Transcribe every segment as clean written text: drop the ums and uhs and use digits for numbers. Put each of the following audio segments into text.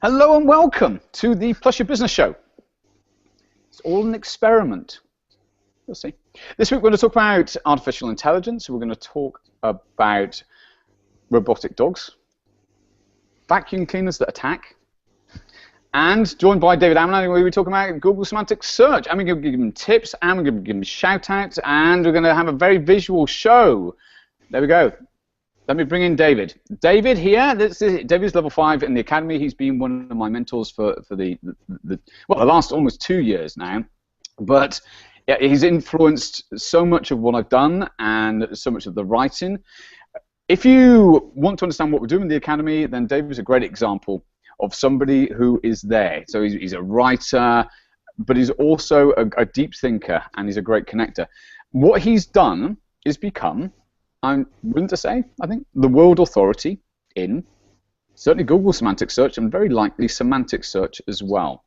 Hello and welcome to the Plus Your Business Show. It's all an experiment. You'll see. This week we're going to talk about artificial intelligence. We're going to talk about robotic dogs, vacuum cleaners that attack, and joined by David Amerland, we're going to be talking about Google semantic search. And we're going to give them tips, and we're going to give them shout-outs, and we're going to have a very visual show. There we go. Let me bring in David. David here, David's level 5 in the Academy. He's been one of my mentors for the last almost 2 years now. But yeah, he's influenced so much of what I've done and so much of the writing. If you want to understand what we're doing in the Academy, then David's a great example of somebody who is there. So he's a writer, but he's also a deep thinker, and he's a great connector. What he's done is become, I'm willing to say, I think, the world authority in certainly Google semantic search and very likely semantic search as well.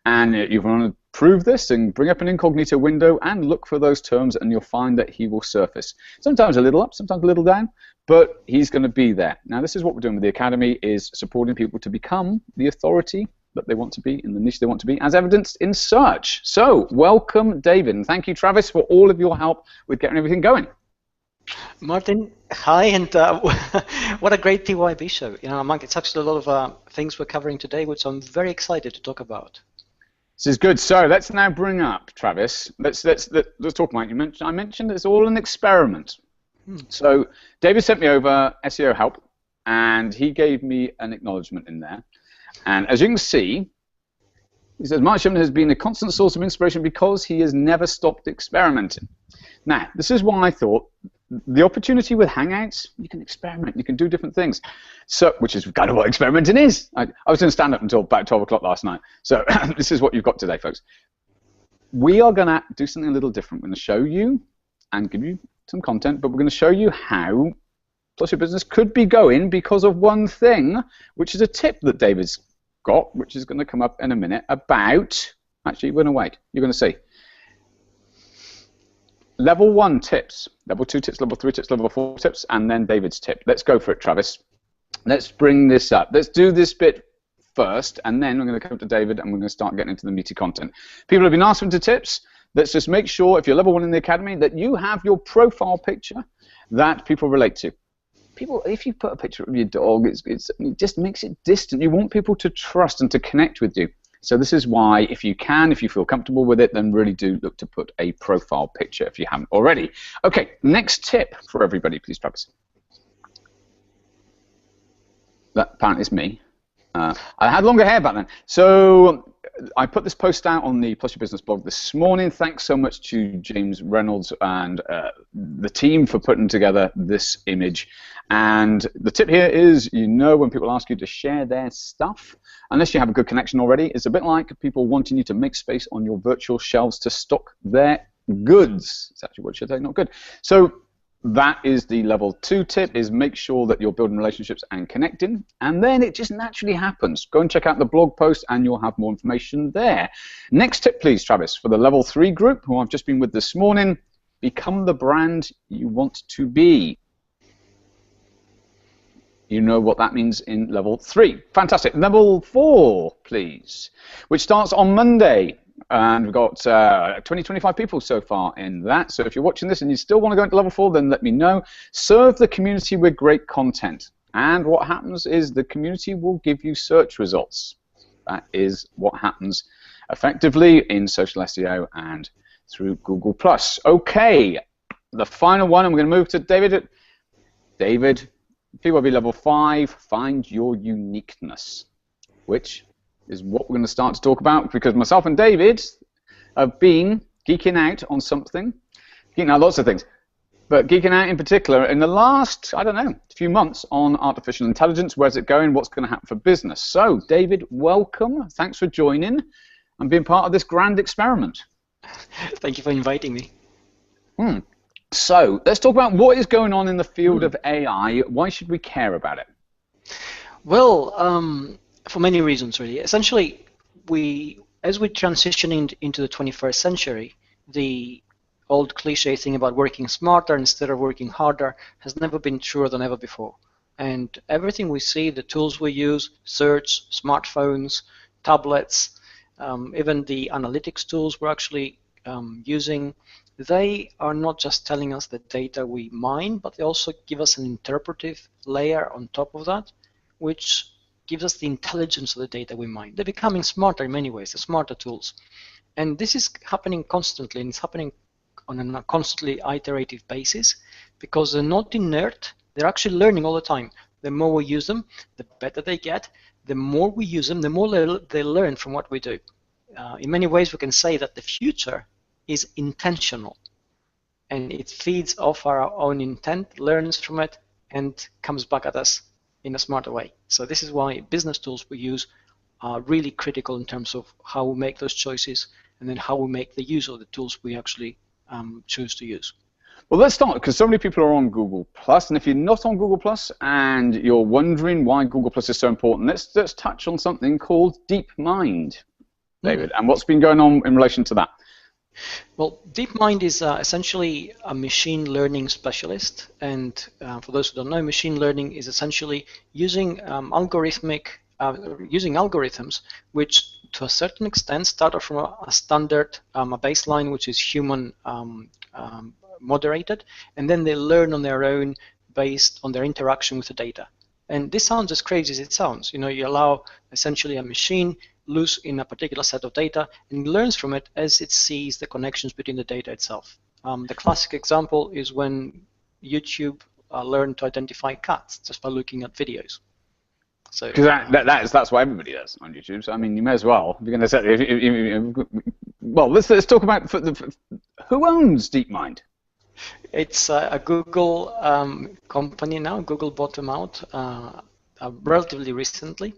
And you want to prove this and bring up an incognito window and look for those terms, and you'll find that he will surface. Sometimes a little up, sometimes a little down, but he's going to be there. Now, this is what we're doing with the Academy, is supporting people to become the authority that they want to be in the niche they want to be, as evidenced in search. So, welcome, David, and thank you, Travis, for all of your help with getting everything going. Martin, hi, and what a great PYB show. You know, it's actually a lot of things we're covering today, which I'm very excited to talk about. This is good. So let's now bring up, Travis. Let's talk about it. I mentioned it's all an experiment. So David sent me over SEO help, and he gave me an acknowledgement in there. And as you can see, he says, Mark Shipman has been a constant source of inspiration because he has never stopped experimenting. Now, this is why I thought the opportunity with Hangouts, you can experiment, you can do different things. So, which is kind of what experimenting is. I was going to stand up until about 12 o'clock last night. So this is what you've got today, folks. We are going to do something a little different. We're going to show you and give you some content, but we're going to show you how Plus Your Business could be going because of one thing, which is a tip that David's got, which is going to come up in a minute about, actually, we're going to wait. You're going to see. Level 1 tips, level 2 tips, level 3 tips, level 4 tips, and then David's tip. Let's go for it, Travis. Let's bring this up. Let's do this bit first, and then we're going to come to David, and we're going to start getting into the meaty content. People have been asking for tips. Let's just make sure, if you're level 1 in the Academy, that you have your profile picture that people relate to. People, if you put a picture of your dog, it just makes it distant. You want people to trust and to connect with you. So this is why, if you feel comfortable with it, then really do look to put a profile picture if you haven't already. Okay, next tip for everybody, please, Travis. That apparently is me. I had longer hair back then. So I put this post out on the Plus Your Business blog this morning. Thanks so much to James Reynolds and the team for putting together this image. And the tip here is, when people ask you to share their stuff, unless you have a good connection already, it's a bit like people wanting you to make space on your virtual shelves to stock their goods. It's actually what should I say, not good. So that is the level 2 tip, is make sure that you're building relationships and connecting, and then it just naturally happens. Go and check out the blog post and you'll have more information there. Next tip, please, Travis, for the level 3 group, who I've just been with this morning, become the brand you want to be. You know what that means in level 3. Fantastic. Level 4, please, which starts on Monday. And we've got 25 people so far in that. So if you're watching this and you still want to go into level 4, then let me know. Serve the community with great content. And what happens is the community will give you search results. That is what happens effectively in social SEO and through Google+. Okay, the final one, and we're going to move to David. David, PYB level 5, find your uniqueness, which is what we're going to start to talk about, because myself and David have been geeking out on something, geeking out lots of things, but geeking out in particular in the last, I don't know, few months on artificial intelligence. Where's it going? What's going to happen for business? So, David, welcome. Thanks for joining and being part of this grand experiment. Thank you for inviting me. So, let's talk about what is going on in the field of AI. Why should we care about it? Well, for many reasons, really. Essentially, as we transition into the 21st century, the old cliche thing about working smarter instead of working harder has never been truer than ever before. And everything we see, the tools we use, search, smartphones, tablets, even the analytics tools we're actually using, they are not just telling us the data we mine, but they also give us an interpretive layer on top of that, which gives us the intelligence of the data we mine. They're becoming smarter in many ways, they're smarter tools. And this is happening constantly, and it's happening on a constantly iterative basis, because they're not inert, they're actually learning all the time. The more we use them, the better they get. The more we use them, the more they learn from what we do. In many ways, we can say that the future is intentional, and it feeds off our own intent, learns from it, and comes back at us in a smarter way. So this is why business tools we use are really critical in terms of how we make those choices, and then how we make the use of the tools we actually choose to use. Well, let's start, because so many people are on Google+, and if you're not on Google+, and you're wondering why Google+ is so important, let's touch on something called DeepMind, David, and what's been going on in relation to that. Well, DeepMind is essentially a machine learning specialist, and for those who don't know, machine learning is essentially using algorithms which, to a certain extent, start off from a standard, a baseline, which is human moderated, and then they learn on their own based on their interaction with the data. And this sounds as crazy as it sounds. You know, you allow essentially a machine loose in a particular set of data and learns from it as it sees the connections between the data itself. The classic example is when YouTube learned to identify cats just by looking at videos. So because that's what everybody does on YouTube. So I mean, you may as well. If you're going to say, well, let's talk about who owns DeepMind. It's a Google company now. Google bought them out relatively recently,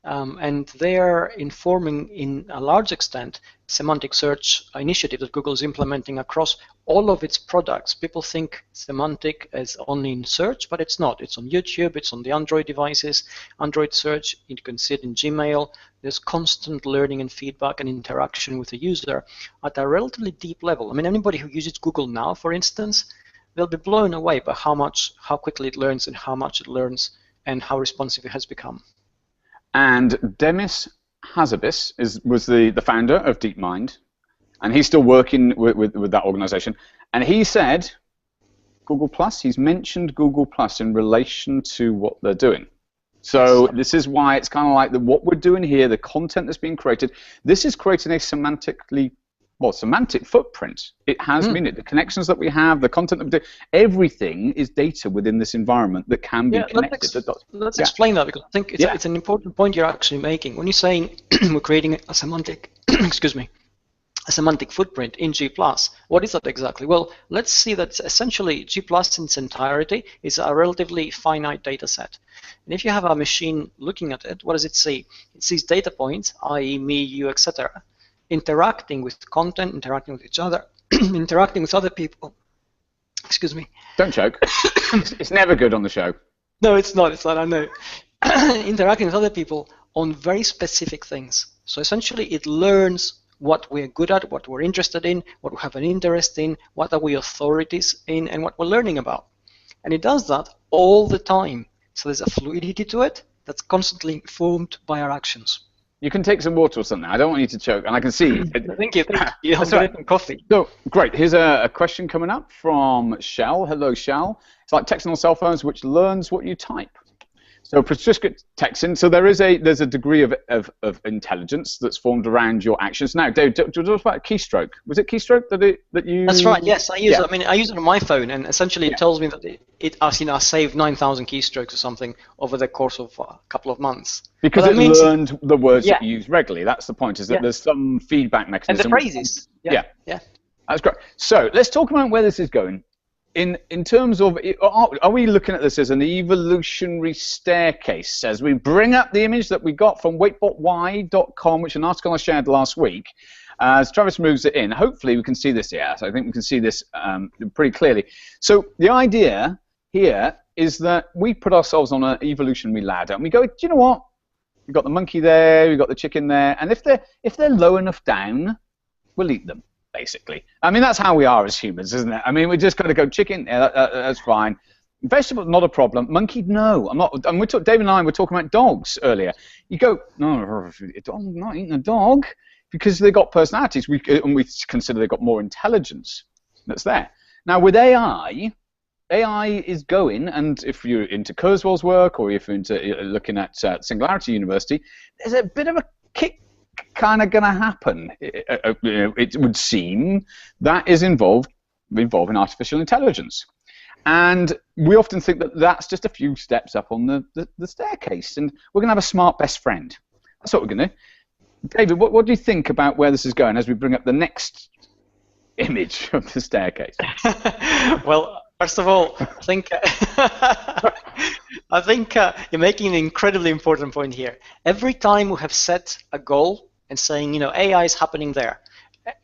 and they are informing, in a large extent, semantic search initiative that Google is implementing across all of its products. People think semantic is only in search, but it's not. It's on YouTube, it's on the Android devices, Android search, you can see it in Gmail. There's constant learning and feedback and interaction with the user at a relatively deep level. I mean, anybody who uses Google now, for instance, they'll be blown away by how quickly it learns and how much it learns and how responsive it has become. And Demis Hassabis was the founder of DeepMind, and he's still working with that organization. And he said Google+, he's mentioned Google+ in relation to what they're doing. So this is why it's kind of like what we're doing here, the content that's being created, this is creating a semantic footprint. It has meaning. The connections that we have, the content that we do, everything is data within this environment that can be connected. Let's explain that, because I think it's an important point you're actually making. When you're saying we're creating a semantic, excuse me, a semantic footprint in G+, what is that exactly? Well, let's see that essentially G+ in its entirety is a relatively finite data set. And if you have a machine looking at it, what does it see? It sees data points, i.e. me, you, etc., interacting with content, interacting with each other, interacting with other people. Excuse me. Don't choke. It's never good on the show. No, it's not, I know. Interacting with other people on very specific things. So essentially it learns what we're good at, what we're interested in, what we have an interest in, what are we authorities in, and what we're learning about. And it does that all the time. So there's a fluidity to it that's constantly informed by our actions. You can take some water or something. I don't want you to choke, and I can see. Thank you. I'll get some coffee. So, great. Here's a question coming up from Shell. Hello, Shell. It's like texting on cell phones, which learns what you type. So prescriptive texting. So there's a degree of intelligence that's formed around your actions. Now, Dave, do you talk about keystroke? Was it keystroke that you? That's right. Yes, I use it. I mean, I use it on my phone, and essentially it tells me that I saved 9,000 keystrokes or something over the course of a couple of months. Because it learned the words that you use regularly. That's the point. Is that there's some feedback mechanism. And the phrases. Yeah. That's great. So let's talk about where this is going. In terms of, are we looking at this as an evolutionary staircase? As we bring up the image that we got from waitbotwhy.com, which is an article I shared last week, as Travis moves it in, hopefully we can see this here. So I think we can see this pretty clearly. So the idea here is that we put ourselves on an evolutionary ladder, and we go, do you know what? We've got the monkey there, we've got the chicken there, and if they're low enough down, we'll eat them. Basically, I mean, that's how we are as humans, isn't it? I mean, we just got to go chicken. Yeah, that's fine. Vegetable, not a problem. Monkey, no. I'm not. And David and I were talking about dogs earlier. You go, no, I'm not eating a dog because they got personalities. And we consider they've got more intelligence that's there. Now with AI is going, and if you're into Kurzweil's work or if you're into looking at Singularity University, there's a bit of a kick kind of going to happen. It would seem that is involving artificial intelligence. And we often think that that's just a few steps up on the staircase, and we're going to have a smart best friend. That's what we're going to do. David, what do you think about where this is going as we bring up the next image of the staircase? Well, first of all, I think you're making an incredibly important point here. Every time we have set a goal and saying, AI is happening there,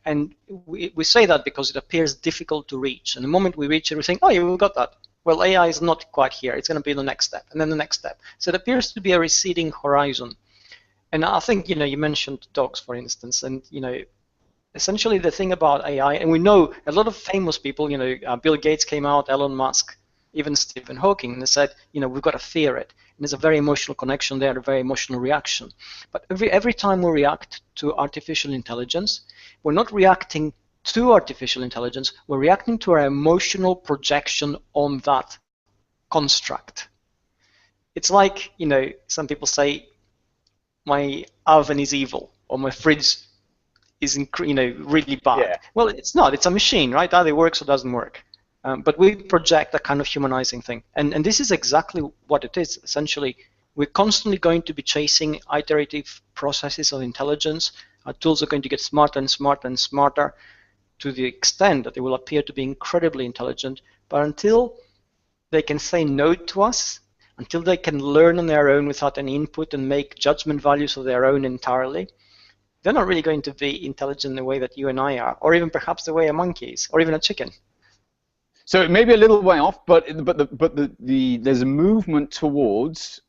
and we say that because it appears difficult to reach. And the moment we reach it, we're saying, oh, yeah, we got that. Well, AI is not quite here. It's going to be the next step, and then the next step. So it appears to be a receding horizon. And I think, you mentioned dogs, for instance, and, essentially the thing about AI, and we know a lot of famous people, Bill Gates came out, Elon Musk, even Stephen Hawking, and they said, we've got to fear it. And there's a very emotional connection there, a very emotional reaction. But every time we react to artificial intelligence, we're not reacting to artificial intelligence, we're reacting to our emotional projection on that construct. It's like, some people say, my oven is evil, or my fridge is, really bad. Yeah. Well, it's not. It's a machine, right? Either works or doesn't work. But we project a kind of humanizing thing. And this is exactly what it is. Essentially, we're constantly going to be chasing iterative processes of intelligence. Our tools are going to get smarter and smarter and smarter to the extent that they will appear to be incredibly intelligent. But until they can say no to us, until they can learn on their own without any input and make judgment values of their own entirely, they're not really going to be intelligent in the way that you and I are, or even perhaps the way a monkey is, or even a chicken. So it may be a little way off, but there's a movement towards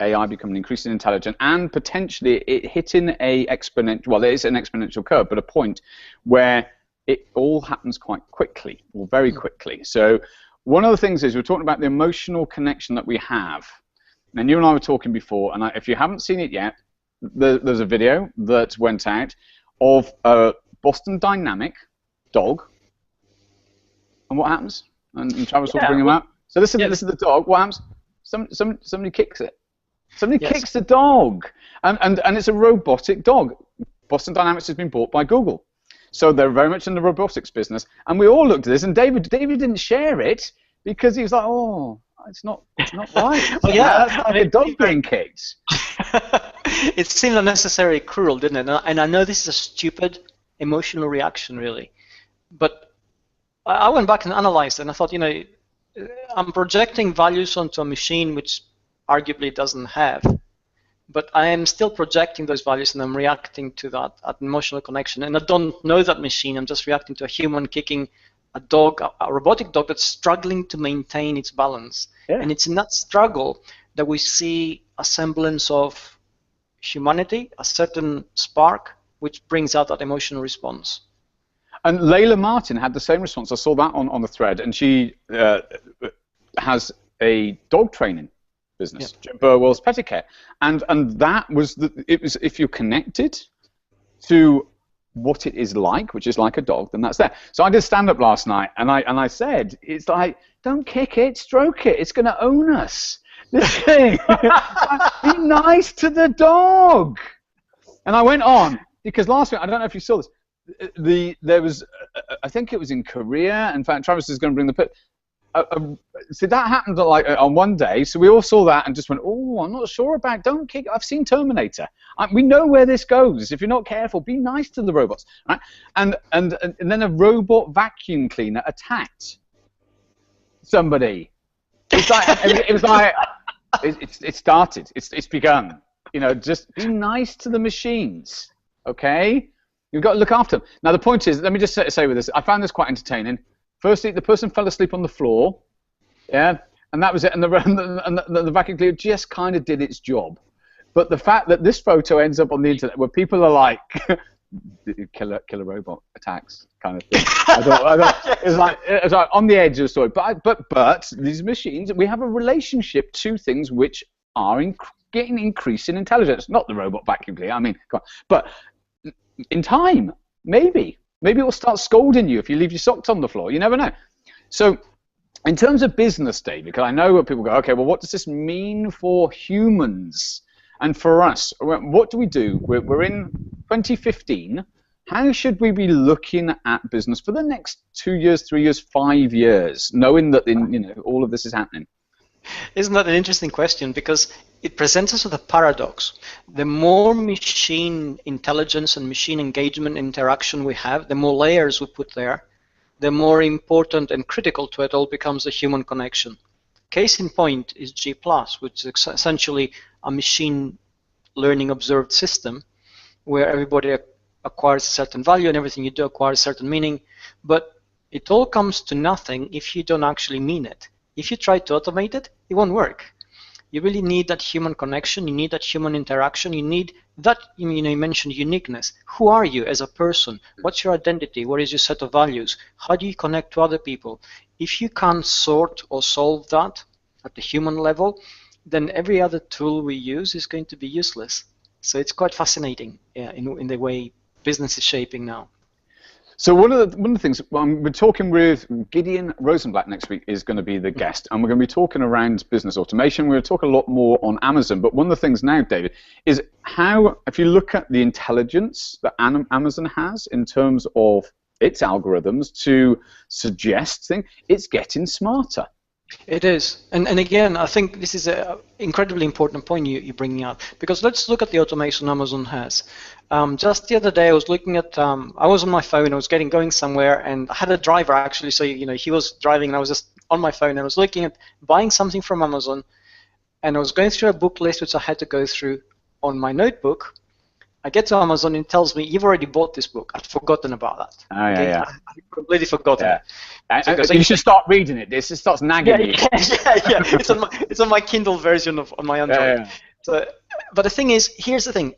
AI becoming increasingly intelligent and potentially it hitting a exponential. Well, there is an exponential curve, but a point where it all happens quite quickly, or very quickly. So one of the things is we're talking about the emotional connection that we have. And you and I were talking before, and if you haven't seen it yet, there's a video that went out of a Boston Dynamic dog. And what happens? And Travis will bring him up. So this is the dog. What happens? Somebody kicks it. Somebody kicks the dog. And it's a robotic dog. Boston Dynamics has been bought by Google. So they're very much in the robotics business. And we all looked at this, and David didn't share it because he was like, oh, it's not right. Well, yeah, that's like a dog being kicked. It seemed unnecessarily cruel, didn't it? And I know this is a stupid emotional reaction, really. But I went back and analyzed it, and I thought, I'm projecting values onto a machine which arguably doesn't have, but I am still projecting those values, and I'm reacting to that emotional connection. And I don't know that machine. I'm just reacting to a human kicking a dog, a robotic dog that's struggling to maintain its balance. Yeah. And it's in that struggle that we see a semblance of humanity, a certain spark, which brings out that emotional response. And Layla Martin had the same response. I saw that on the thread, and she has a dog training business, Jim Burwell's Petty Care, and that was if you're connected to what it is like, which is like a dog, then that's there. So I did stand up last night, and I said, it's like, don't kick it, stroke it. It's going to own us. This thing. Be nice to the dog. And I went on because last week, I don't know if you saw this. There was, I think it was in Korea. In fact, Travis is going to bring the pit. See, that happened on one day, so we all saw that and just went, oh, I'm not sure about, don't kick. I've seen Terminator. We know where this goes. If you're not careful, be nice to the robots, right? And then a robot vacuum cleaner attacked somebody. It's like it was like it started. It's begun. Just be nice to the machines, okay? You've got to look after them. Now the point is, let me just say with this, I found this quite entertaining. Firstly, the person fell asleep on the floor, and that was it. And the vacuum cleaner just kind of did its job. But the fact that this photo ends up on the internet, where people are like, killer robot attacks kind of thing. It's like on the edge of the story. But these machines, we have a relationship to things which are getting increasing intelligence. Not the robot vacuum cleaner. I mean, come on. But in time, maybe it will start scolding you if you leave your socks on the floor. You never know. So, in terms of business, David, because I know people go, okay, well, what does this mean for humans? And for us, what do we do? We're in 2015. How should we be looking at business for the next 2 years, 3 years, 5 years, knowing that all of this is happening? Isn't that an interesting question? Because it presents us with a paradox. The more machine intelligence and machine engagement interaction we have, the more layers we put there, the more important and critical to it all becomes the human connection. Case in point is G+, which is essentially a machine learning observed system where everybody acquires a certain value and everything you do acquires a certain meaning, but it all comes to nothing if you don't actually mean it. If you try to automate it, it won't work. You really need that human connection, you need that human interaction, you need that, you mentioned uniqueness. Who are you as a person? What's your identity? What is your set of values? How do you connect to other people? If you can't sort or solve that at the human level, then every other tool we use is going to be useless. So it's quite fascinating in the way business is shaping now. So one of the things, we're talking with Gideon Rosenblatt next week is going to be the guest, and we're going to be talking around business automation. We're going to talk a lot more on Amazon, but one of the things now, David, is how, if you look at the intelligence that Amazon has in terms of its algorithms to suggest things, it's getting smarter. It is, and again, I think this is an incredibly important point you're bringing up, because let's look at the automation Amazon has. Just the other day, I was looking at, I was on my phone, I was going somewhere, and I had a driver actually, so he was driving, and I was just on my phone, and I was looking at buying something from Amazon, and I was going through a book list which I had to go through on my notebook. I get to Amazon and it tells me, you've already bought this book. I'd forgotten about that. Oh, yeah. I completely forgotten. Yeah. So you should start reading it. This starts nagging you. Yeah. It's on my Kindle version on my Android. Yeah. So, but the thing is, here's the thing.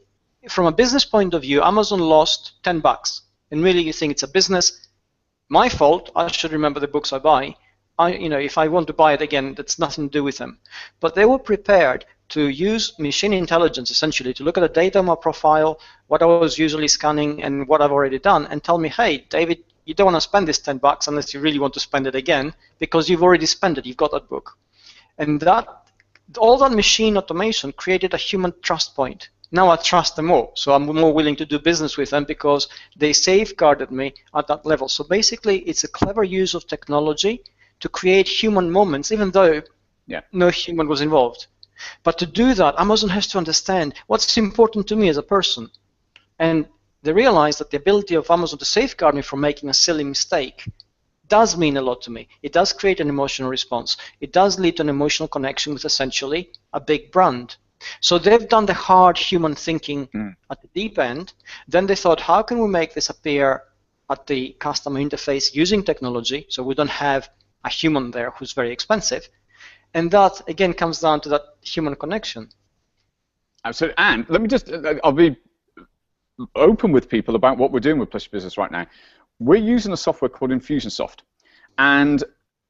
From a business point of view, Amazon lost $10. And really you think it's a business. My fault. I should remember the books I buy. If I want to buy it again, that's nothing to do with them. But they were prepared to use machine intelligence, essentially, to look at the data on my profile, what I was usually scanning, and what I've already done, and tell me, hey, David, you don't want to spend this $10 unless you really want to spend it again, because you've already spent it, you've got that book. And all that machine automation created a human trust point. Now I trust them more, so I'm more willing to do business with them because they safeguarded me at that level. So basically, it's a clever use of technology to create human moments, even though no human was involved. But to do that, Amazon has to understand what's important to me as a person. And they realize that the ability of Amazon to safeguard me from making a silly mistake does mean a lot to me. It does create an emotional response. It does lead to an emotional connection with essentially a big brand. So they've done the hard human thinking at the deep end. Then they thought, how can we make this appear at the customer interface using technology so we don't have a human there who's very expensive? And that, again, comes down to that human connection. Absolutely. And let me I'll be open with people about what we're doing with Plus Your Business right now. We're using a software called Infusionsoft. And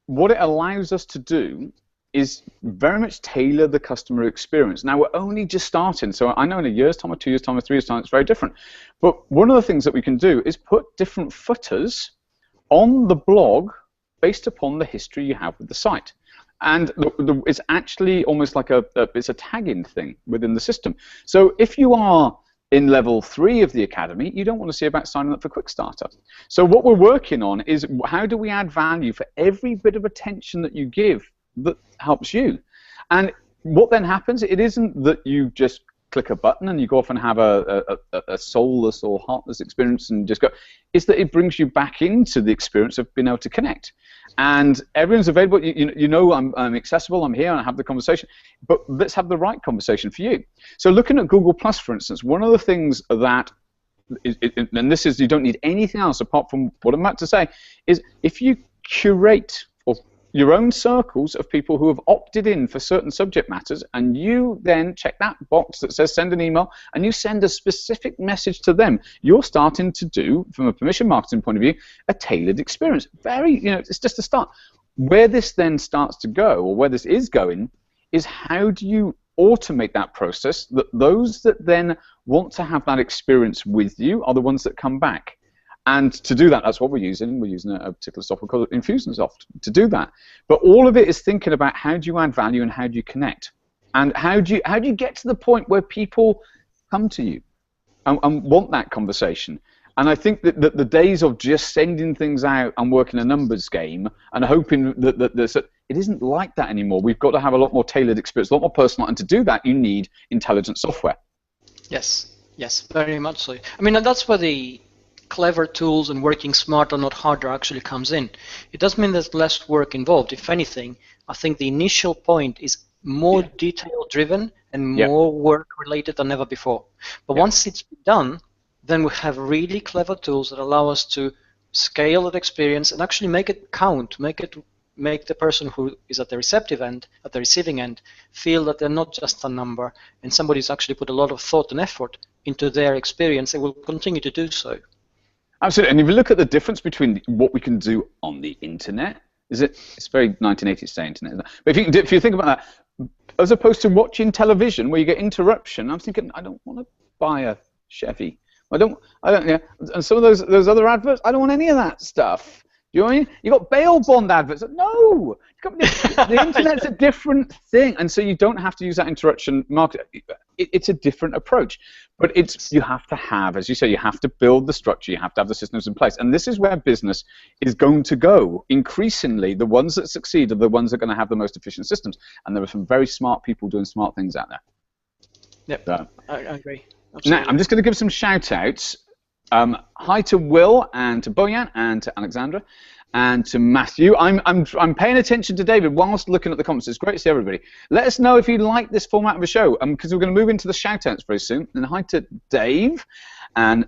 what it allows us to do is very much tailor the customer experience. Now, we're only just starting, so I know in a year's time or 2 years' time or 3 years' time, it's very different. But one of the things that we can do is put different footers on the blog based upon the history you have with the site. And it's actually almost like it's a tagging thing within the system. So if you are in level 3 of the academy, you don't want to see about signing up for Quickstarter. So what we're working on is how do we add value for every bit of attention that you give that helps you. And what then happens, it isn't that you just click a button and you go off and have a soulless or heartless experience and just go. It's that it brings you back into the experience of being able to connect. And everyone's available. I'm accessible. I'm here and I have the conversation. But let's have the right conversation for you. So looking at Google Plus, for instance, one of the things that, and this is, you don't need anything else apart from what I'm about to say, is if you curate or your own circles of people who have opted in for certain subject matters, and you then check that box that says send an email, and you send a specific message to them. You're starting to do, from a permission marketing point of view, a tailored experience. It's just a start. Where this then starts to go, or where this is going, is how do you automate that process that those that then want to have that experience with you are the ones that come back. And to do that, that's what we're using. We're using a particular software called Infusionsoft to do that. But all of it is thinking about how do you add value and how do you connect, and how do you get to the point where people come to you and want that conversation. And I think that the days of just sending things out and working a numbers game and hoping that there's it isn't like that anymore. We've got to have a lot more tailored experience, a lot more personal, and to do that, you need intelligent software. Yes, very much so. I mean, and that's where the clever tools and working smarter, not harder, actually comes in. It doesn't mean there's less work involved. If anything, I think the initial point is more detail-driven and more work-related than ever before. But once it's done, then we have really clever tools that allow us to scale that experience and actually make it count, make the person who is at the receptive end, at the receiving end, feel that they're not just a number, and somebody's actually put a lot of thought and effort into their experience. They will continue to do so. Absolutely, and if you look at the difference between what we can do on the internet, it's very 1980s to say internet, isn't it? But if you think about that, as opposed to watching television where you get interruption, I'm thinking, I don't want to buy a Chevy. I don't. And some of those other adverts, I don't want any of that stuff. Do you know what I mean? You got bail bond adverts. No, the internet's a different thing, and so you don't have to use that interruption market. It's a different approach, but you have to have, as you say, you have to build the structure. You have to have the systems in place, and this is where business is going to go. Increasingly, the ones that succeed are the ones that are going to have the most efficient systems, and there are some very smart people doing smart things out there. Yep, so, I agree. Absolutely. Now, I'm just going to give some shout-outs. Hi to Will and to Boyan and to Alexandra and to Matthew. I'm paying attention to David whilst looking at the comments. It's great to see everybody. Let us know if you like this format of a show, because we're going to move into the shout-outs very soon. And hi to Dave, and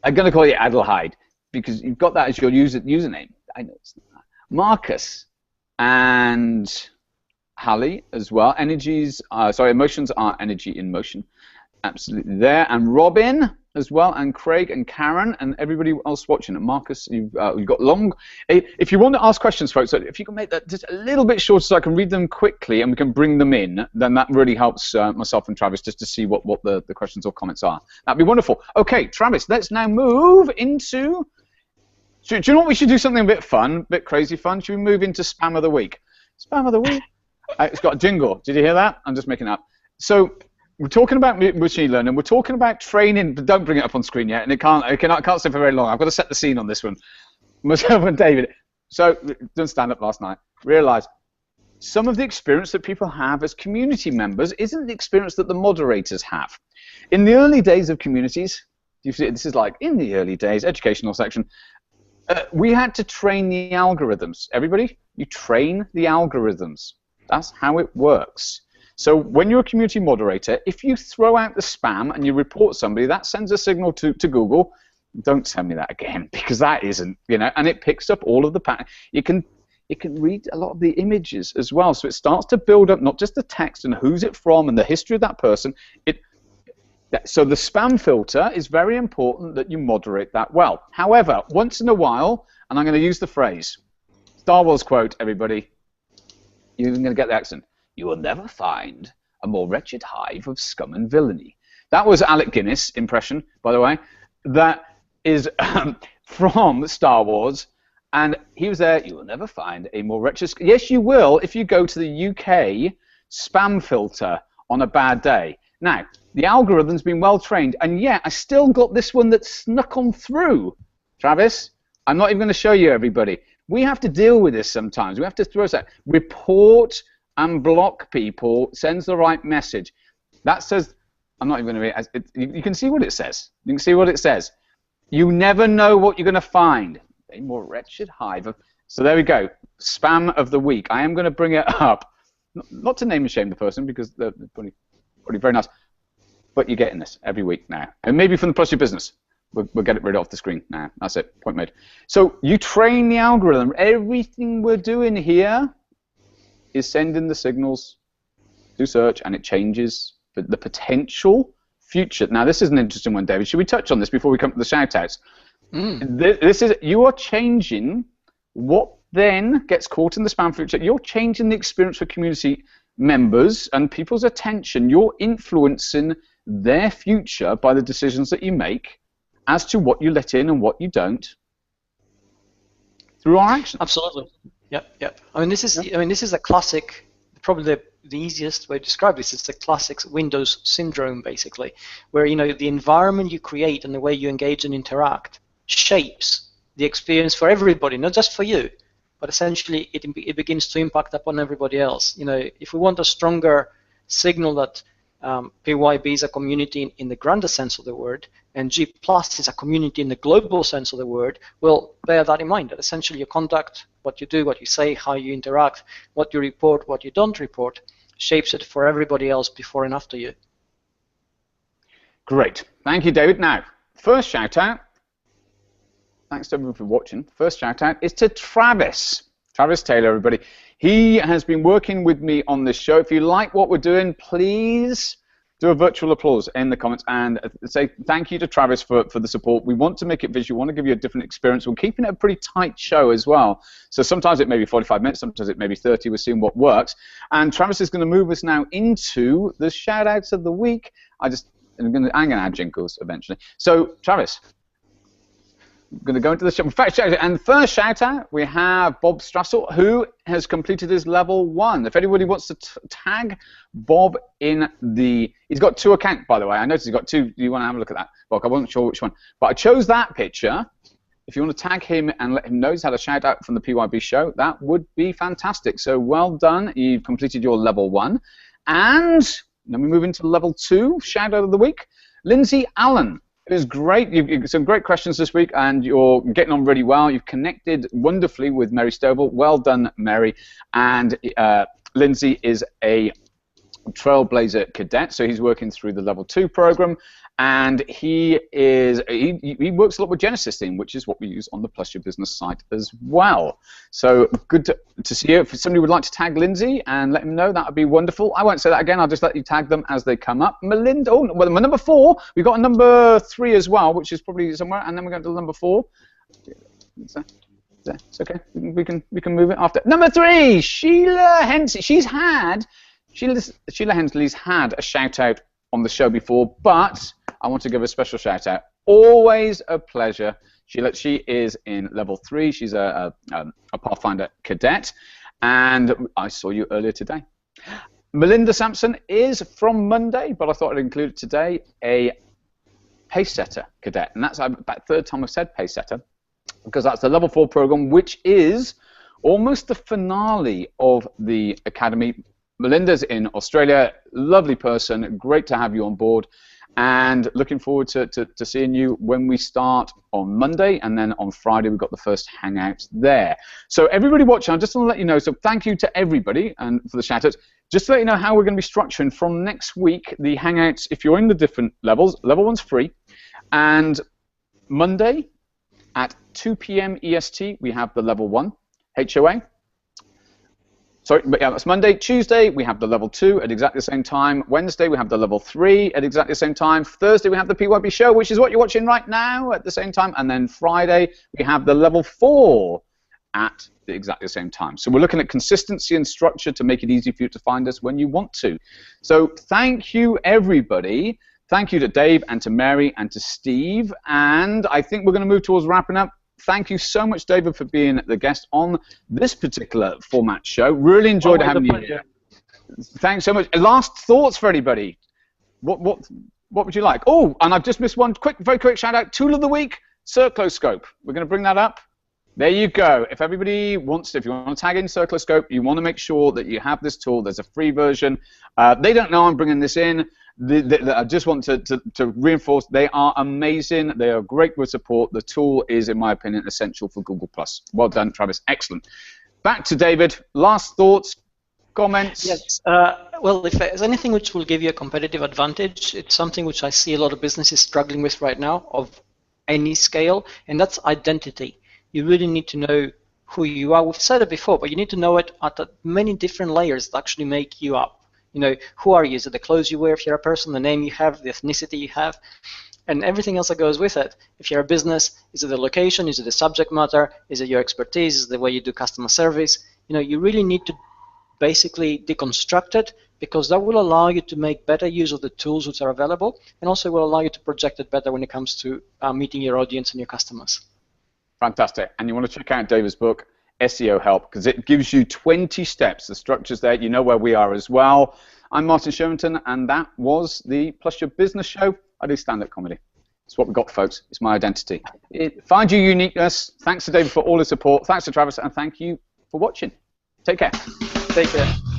I'm going to call you Adelheid because you've got that as your username. I know it's not that. Marcus and Hallie as well. Emotions are energy in motion. Absolutely there. And Robin as well, and Craig and Karen and everybody else watching. And Marcus, you've got long. If you want to ask questions, folks, if you can make that just a little bit shorter so I can read them quickly and we can bring them in, then that really helps myself and Travis just to see what the questions or comments are. That'd be wonderful. Okay, Travis, let's now move into. Do you know what? We should do something a bit fun, a bit crazy fun. Should we move into Spam of the Week? Spam of the Week. It's got a jingle. Did you hear that? I'm just making it up. So. We're talking about machine learning. We're talking about training, but don't bring it up on screen yet. And I can't stay for very long. I've got to set the scene on this one. Myself and David. So, didn't stand up last night. Realised some of the experience that people have as community members isn't the experience that the moderators have. In the early days of communities, this is like in the early days, educational section, we had to train the algorithms. Everybody, you train the algorithms. That's how it works. So when you're a community moderator, if you throw out the spam and you report somebody, that sends a signal to Google. Don't send me that again, because that isn't, and it picks up all of the patterns. It can read a lot of the images as well. So it starts to build up not just the text and who's it from and the history of that person. So the spam filter is very important that you moderate that well. However, once in a while, and I'm going to use the phrase, Star Wars quote, everybody, you're going to get the accent. You will never find a more wretched hive of scum and villainy. That was Alec Guinness' impression, by the way. That is from Star Wars, and he was there. You will never find a more wretched. Yes, you will if you go to the UK spam filter on a bad day. Now, the algorithm's been well trained, and yet I still got this one that snuck on through. Travis, I'm not even going to show you everybody. We have to deal with this sometimes. We have to throw that report and block people, sends the right message. That says, I'm not even going to read it. You can see what it says. You can see what it says. You never know what you're going to find. A more wretched hive of... So there we go. Spam of the week. I am going to bring it up. Not to name and shame the person, because they're probably very nice. But you're getting this every week now. And maybe from the Plus Your Business. We'll get it rid off the screen now. That's it. Point made. So you train the algorithm. Everything we're doing here is sending the signals to search, and it changes the potential future. Now, this is an interesting one, David. Should we touch on this before we come to the shout-outs? This is, you are changing what then gets caught in the spam filter. You're changing the experience for community members and people's attention. You're influencing their future by the decisions that you make as to what you let in and what you don't through our actions. Absolutely. Yep. I mean, this is a classic. Probably the easiest way to describe this is the classic Windows syndrome, basically, where the environment you create and the way you engage and interact shapes the experience for everybody, not just for you, but essentially it begins to impact upon everybody else. If we want a stronger signal that PYB is a community in the grander sense of the word, and G+ is a community in the global sense of the word, well, bear that in mind, that essentially your conduct, what you do, what you say, how you interact, what you report, what you don't report, shapes it for everybody else before and after you. Great. Thank you, David. Now, first shout-out, thanks to everyone for watching. First shout-out is to Travis. Travis Taylor, everybody. He has been working with me on this show. If you like what we're doing, please do a virtual applause in the comments and say thank you to Travis for the support. We want to make it visual. We want to give you a different experience. We're keeping it a pretty tight show as well. So sometimes it may be 45 minutes, sometimes it may be 30. We're seeing what works. And Travis is going to move us now into the shout-outs of the week. I'm going to add jingles eventually. So, Travis, I'm going to go into the show. And the first shout-out, we have Bob Strassel, who has completed his level 1. If anybody wants to tag Bob in the... He's got 2 accounts, by the way. I noticed he's got 2. Do you want to have a look at that? Well, I wasn't sure which one. But I chose that picture. If you want to tag him and let him know he's had a shout-out from the PYB show, that would be fantastic. So well done. You've completed your level 1. And then we move into level 2, shout-out of the week. Lindsey Allen. It was great. You've some great questions this week, and you're getting on really well. You've connected wonderfully with Mary Stovall. Well done, Mary. And Lindsey is a Trailblazer cadet, so he's working through the level 2 program, and he works a lot with Genesis theme, which is what we use on the Plus Your Business site as well. So good to see you. If somebody would like to tag Lindsey and let him know, that would be wonderful. I won't say that again. I'll just let you tag them as they come up. Melinda, well, number 4. We've got a number 3 as well, which is probably somewhere, and then we're going to number 4. It's okay. We can move it after. Number 3, Sheila Hensley. Sheila Hensley's had a shout-out on the show before, but I want to give a special shout-out. Always a pleasure. Sheila, she is in level 3. She's a Pathfinder cadet, and I saw you earlier today. Melinda Samson is from Monday, but I thought I'd include it today, a Pacesetter cadet, and that's about the 3rd time I've said Pacesetter, because that's the level 4 program, which is almost the finale of the academy. Melinda's in Australia, lovely person, great to have you on board, and looking forward to seeing you when we start on Monday, and then on Friday we've got the first hangout there. So everybody watching, I just want to let you know, so thank you to everybody and for the shout-outs. Just to let you know how we're going to be structuring from next week, the hangouts, if you're in the different levels, level 1's free, and Monday at 2 p.m. EST, we have the level 1 HOA. Sorry, but yeah, that's Monday. Tuesday, we have the level 2 at exactly the same time. Wednesday, we have the level 3 at exactly the same time. Thursday, we have the PYB show, which is what you're watching right now at the same time. And then Friday, we have the level 4 at exactly the same time. So we're looking at consistency and structure to make it easy for you to find us when you want to. So thank you, everybody. Thank you to Dave and to Mary and to Steve. And I think we're going to move towards wrapping up. Thank you so much, David, for being the guest on this particular format show. Really enjoyed having you here. Thanks so much. Last thoughts for anybody? What would you like? Oh, and I've just missed one very quick shout out. Tool of the week, Circloscope. We're going to bring that up. There you go. If everybody wants to, if you want to tag in Circloscope, you want to make sure that you have this tool. There's a free version. They don't know I'm bringing this in. I just want to reinforce they are amazing. They are great with support. The tool is, in my opinion, essential for Google+. Well done, Travis. Excellent. Back to David. Last thoughts, comments? Yes. Well, if there's anything which will give you a competitive advantage, it's something which I see a lot of businesses struggling with right now, of any scale, and that's identity. You really need to know who you are. We've said it before, but you need to know it at many different layers that actually make you up. You know, who are you? Is it the clothes you wear if you're a person, the name you have, the ethnicity you have, and everything else that goes with it? If you're a business, is it the location? Is it the subject matter? Is it your expertise? Is it the way you do customer service? You know, you really need to basically deconstruct it, because that will allow you to make better use of the tools which are available, and also will allow you to project it better when it comes to meeting your audience and your customers. Fantastic. And you want to check out David's book, SEO Help, because it gives you 20 steps. The structure's there. You know where we are as well. I'm Martin Sherrington, and that was the Plus Your Business show. I do stand-up comedy. It's what we got, folks. It's my identity. Find your uniqueness. Thanks to David for all his support. Thanks to Travis, and thank you for watching. Take care. Take care.